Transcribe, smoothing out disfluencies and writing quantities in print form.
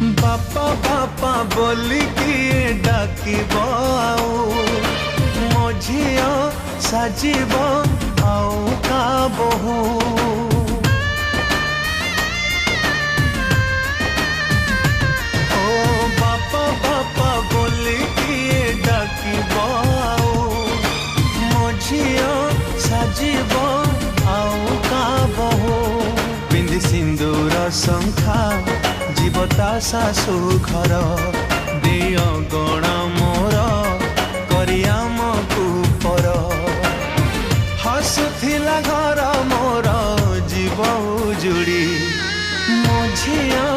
बापा बापा बोली किए डाकिब आऊ मो झियो साजिब आऊ का बहु ओ बापा बापा बोली किए डाकिब आऊ मो झियो साजिब आऊ का बहु पिंधि सिंदूर शंखा जीवता सासु घर देय गणा मोर करियामकु पर हसुथिला घर मोर जीव उजुड़ी मो झियो